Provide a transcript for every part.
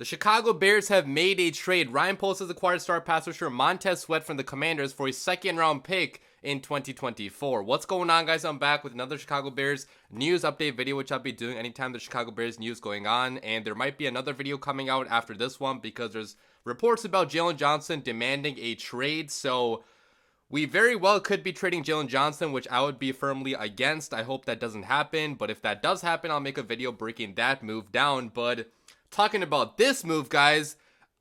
The Chicago Bears have made a trade. Ryan Poles has acquired star pass rusher Montez Sweat from the Commanders for a second-round pick in 2024. What's going on, guys? I'm back with another Chicago Bears news update video, which I'll be doing anytime the Chicago Bears news going on. And there might be another video coming out after this one because there's reports about Jalen Johnson demanding a trade. So we very well could be trading Jalen Johnson, which I would be firmly against. I hope that doesn't happen. But if that does happen, I'll make a video breaking that move down. But talking about this move, guys,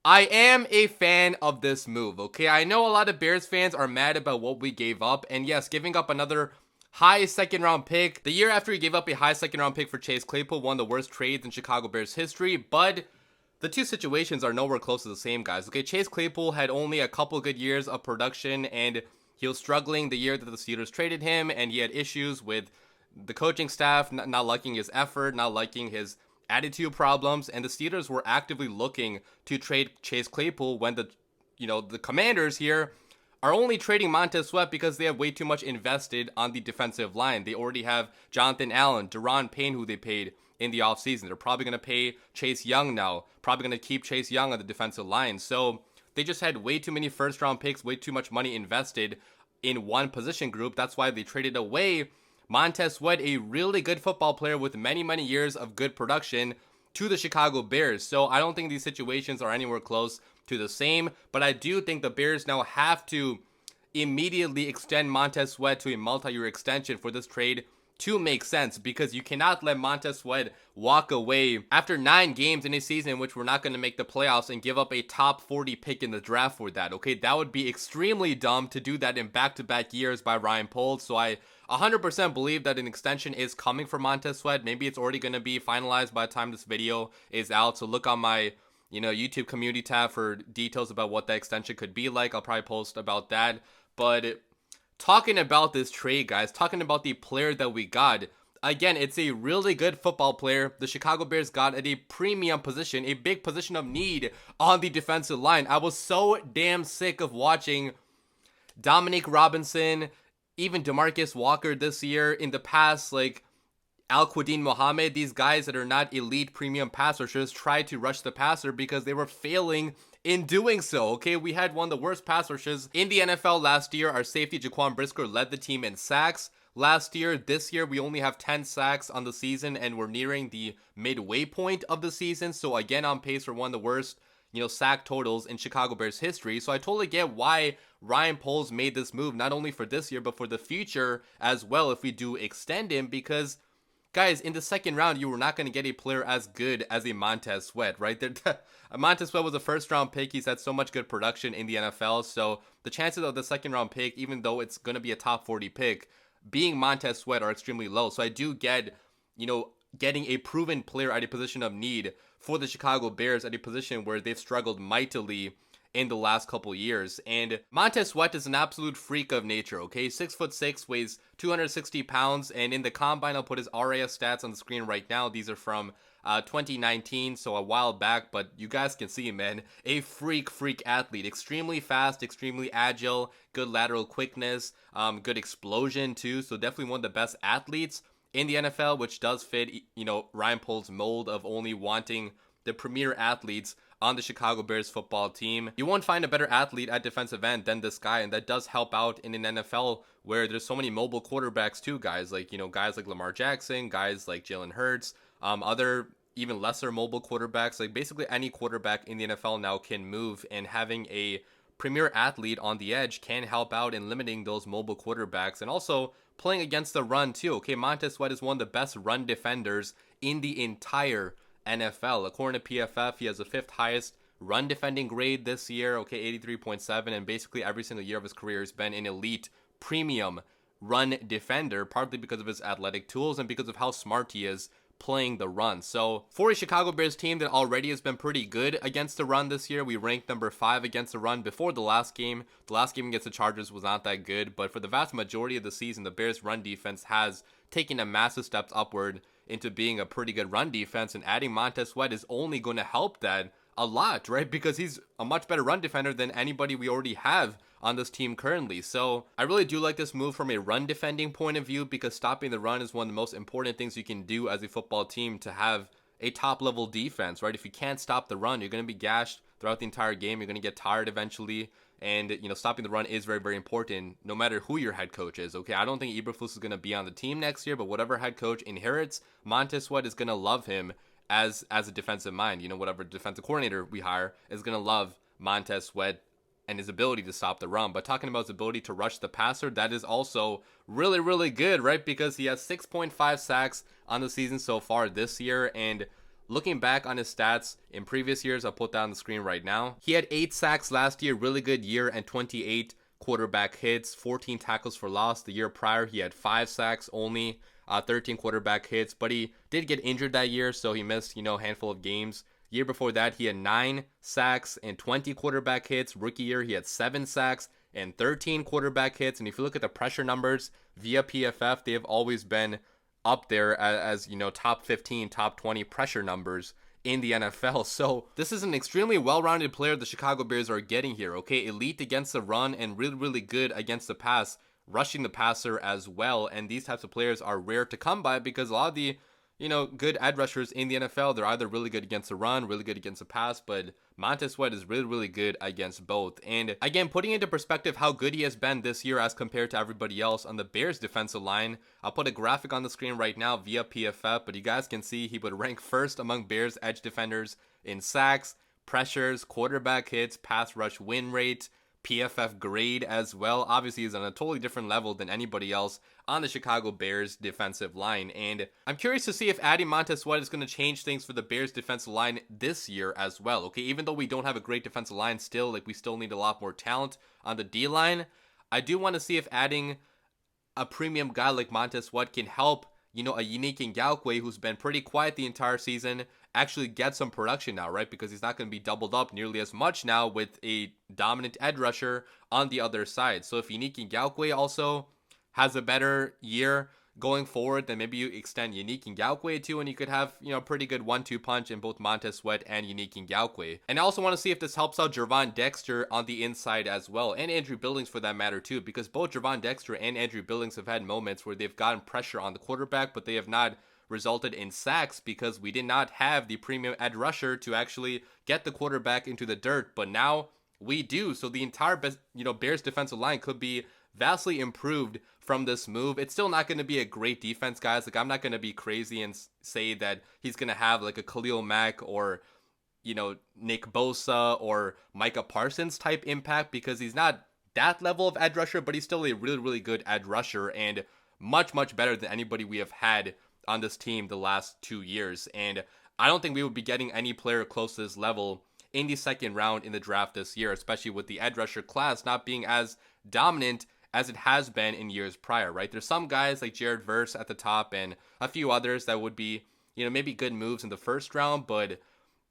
I am a fan of this move, okay? I know a lot of Bears fans are mad about what we gave up, and yes, giving up another high second-round pick. The year after he gave up a high second-round pick for Chase Claypool, one of the worst trades in Chicago Bears history, but the two situations are nowhere close to the same, guys, okay? Chase Claypool had only a couple good years of production, and he was struggling the year that the Steelers traded him, and he had issues with the coaching staff not liking his effort, not liking his attitude problems, and the Steelers were actively looking to trade Chase Claypool when the Commanders here are only trading Monte Sweat because they have way too much invested on the defensive line. They already have Jonathan Allen, Deron Payne, who they paid in the offseason. They're probably going to pay Chase Young now, probably going to keep Chase Young on the defensive line. So they just had way too many first-round picks, way too much money invested in one position group. That's why they traded away Montez Sweat, a really good football player with many, many years of good production, to the Chicago Bears. So I don't think these situations are anywhere close to the same, but I do think the Bears now have to immediately extend Montez Sweat to a multi-year extension for this trade to make sense, because you cannot let Montez Sweat walk away after 9 games in a season in which we're not going to make the playoffs and give up a top 40 pick in the draft for that, okay? That would be extremely dumb to do that in back-to-back years by Ryan Poles. So I 100% believe that an extension is coming for Montez Sweat. Maybe it's already going to be finalized by the time this video is out. So look on my YouTube community tab for details about what that extension could be like. I'll probably post about that. But talking about this trade, guys, talking about the player that we got, again, it's a really good football player. The Chicago Bears got at a premium position, a big position of need on the defensive line. I was so damn sick of watching Dominique Robinson, even DeMarcus Walker this year, in the past, like Al-Quadin Muhammad, these guys that are not elite premium pass rushers try to rush the passer because they were failing in doing so, okay? We had one of the worst pass rushes in the NFL last year. Our safety, Jaquan Brisker, led the team in sacks last year. This year, we only have 10 sacks on the season, and we're nearing the midway point of the season. So again, on pace for one of the worst, sack totals in Chicago Bears history. So I totally get why Ryan Poles made this move, not only for this year, but for the future as well if we do extend him, because guys, in the second round, you were not going to get a player as good as a Montez Sweat, right? Montez Sweat was a first-round pick. He's had so much good production in the NFL. So the chances of the second-round pick, even though it's going to be a top 40 pick, being Montez Sweat are extremely low. So I do get, getting a proven player at a position of need for the Chicago Bears at a position where they've struggled mightily in the last couple years. And Montez Sweat is an absolute freak of nature, okay? 6'6", weighs 260 pounds, and in the combine, I'll put his RAS stats on the screen right now. These are from 2019, so a while back, but you guys can see, man, a freak athlete. Extremely fast, extremely agile, good lateral quickness, good explosion too, so definitely one of the best athletes in the NFL, which does fit, Ryan Poles' mold of only wanting the premier athletes on the Chicago Bears football team. You won't find a better athlete at defensive end than this guy, and that does help out in an NFL where there's so many mobile quarterbacks too, guys like Lamar Jackson, guys like Jalen Hurts, other even lesser mobile quarterbacks. Like basically any quarterback in the NFL now can move, and having a premier athlete on the edge can help out in limiting those mobile quarterbacks and also playing against the run too. Okay, Montez Sweat is one of the best run defenders in the entire NFL. According to PFF, he has the 5th highest run defending grade this year, okay, 83.7, and basically every single year of his career has been an elite premium run defender, partly because of his athletic tools and because of how smart he is playing the run. So for a Chicago Bears team that already has been pretty good against the run this year, we ranked number 5 against the run before the last game. The last game against the Chargers was not that good, but for the vast majority of the season, the Bears run defense has taken a massive steps upward into being a pretty good run defense, and adding Montez Sweat is only going to help that a lot, right? Because he's a much better run defender than anybody we already have on this team currently. So I really do like this move from a run defending point of view, because stopping the run is one of the most important things you can do as a football team to have a top level defense, right? If you can't stop the run, you're going to be gashed throughout the entire game. You're going to get tired eventually. And, stopping the run is very, very important no matter who your head coach is, okay? I don't think Eberflus is going to be on the team next year, but whatever head coach inherits, Monte Sweat is going to love him as a defensive mind. Whatever defensive coordinator we hire is going to love Montez Sweat and his ability to stop the run. But talking about his ability to rush the passer, that is also really, really good, right? Because he has 6.5 sacks on the season so far this year. And looking back on his stats in previous years, I'll put that on the screen right now. He had 8 sacks last year, really good year, and 28 quarterback hits, 14 tackles for loss. The year prior, he had 5 sacks only, 13 quarterback hits. But he did get injured that year, so he missed, a handful of games. Year before that, he had 9 sacks and 20 quarterback hits. Rookie year, he had 7 sacks and 13 quarterback hits. And if you look at the pressure numbers via PFF, they have always been up there as top 15, top 20 pressure numbers in the NFL. So this is an extremely well-rounded player the Chicago Bears are getting here, okay? Elite against the run and really, really good against the pass, rushing the passer as well. And these types of players are rare to come by because a lot of the good edge rushers in the NFL, they're either really good against the run, really good against the pass, but Montez Sweat is really, really good against both. And again, putting into perspective how good he has been this year as compared to everybody else on the Bears defensive line, I'll put a graphic on the screen right now via PFF, but you guys can see he would rank first among Bears edge defenders in sacks, pressures, quarterback hits, pass rush win rate, PFF grade as well. Obviously, he's on a totally different level than anybody else on the Chicago Bears defensive line. And I'm curious to see if adding Montez Sweat is going to change things for the Bears defensive line this year as well. Okay, even though we don't have a great defensive line still, we still need a lot more talent on the D line. I do want to see if adding a premium guy like Montez Sweat can help, a unique Ngakoue who's been pretty quiet the entire season actually get some production now, right? Because he's not going to be doubled up nearly as much now with a dominant edge rusher on the other side. So if Unique Ngakoue also has a better year going forward, then maybe you extend Unique Ngakoue too, and you could have, pretty good 1-2 punch in both Montez Sweat and Unique Ngakoue. And I also want to see if this helps out Gervon Dexter on the inside as well, and Andrew Billings for that matter too, because both Gervon Dexter and Andrew Billings have had moments where they've gotten pressure on the quarterback, but they have not resulted in sacks because we did not have the premium edge rusher to actually get the quarterback into the dirt, but now we do. So the entire Bears defensive line could be vastly improved from this move. It's still not going to be a great defense, guys. I'm not going to be crazy and say that he's going to have a Khalil Mack or Nick Bosa or Micah Parsons type impact, because he's not that level of edge rusher, but he's still a really, really good edge rusher and much, much better than anybody we have had on this team the last 2 years. And I don't think we would be getting any player close to this level in the second round in the draft this year, especially with the edge rusher class not being as dominant as it has been in years prior, right? There's some guys like Jared Verse at the top and a few others that would be, maybe good moves in the first round, but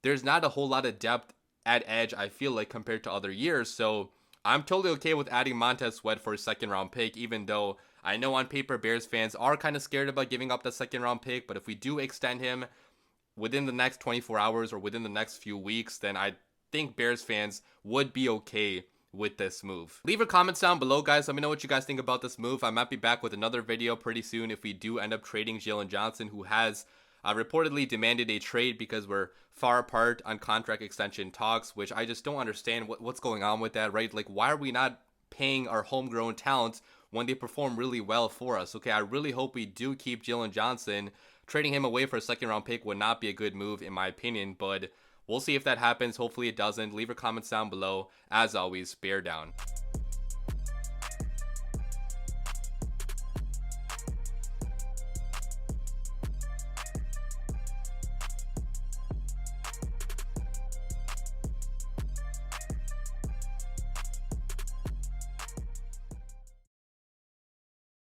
there's not a whole lot of depth at edge, I feel like, compared to other years. So I'm totally okay with adding Montez Sweat for a second round pick, even though I know on paper Bears fans are kind of scared about giving up the second round pick, but if we do extend him within the next 24 hours or within the next few weeks, then I think Bears fans would be okay with this move. Leave your comments down below, guys. Let me know what you guys think about this move. I might be back with another video pretty soon if we do end up trading Jaylon Johnson, who has reportedly demanded a trade because we're far apart on contract extension talks, which I just don't understand what's going on with that, right? Why are we not paying our homegrown talent when they perform really well for us? Okay, I really hope we do keep Jaylon Johnson. Trading him away for a second round pick would not be a good move in my opinion, but we'll see if that happens. Hopefully it doesn't. Leave your comments down below. As always, bear down.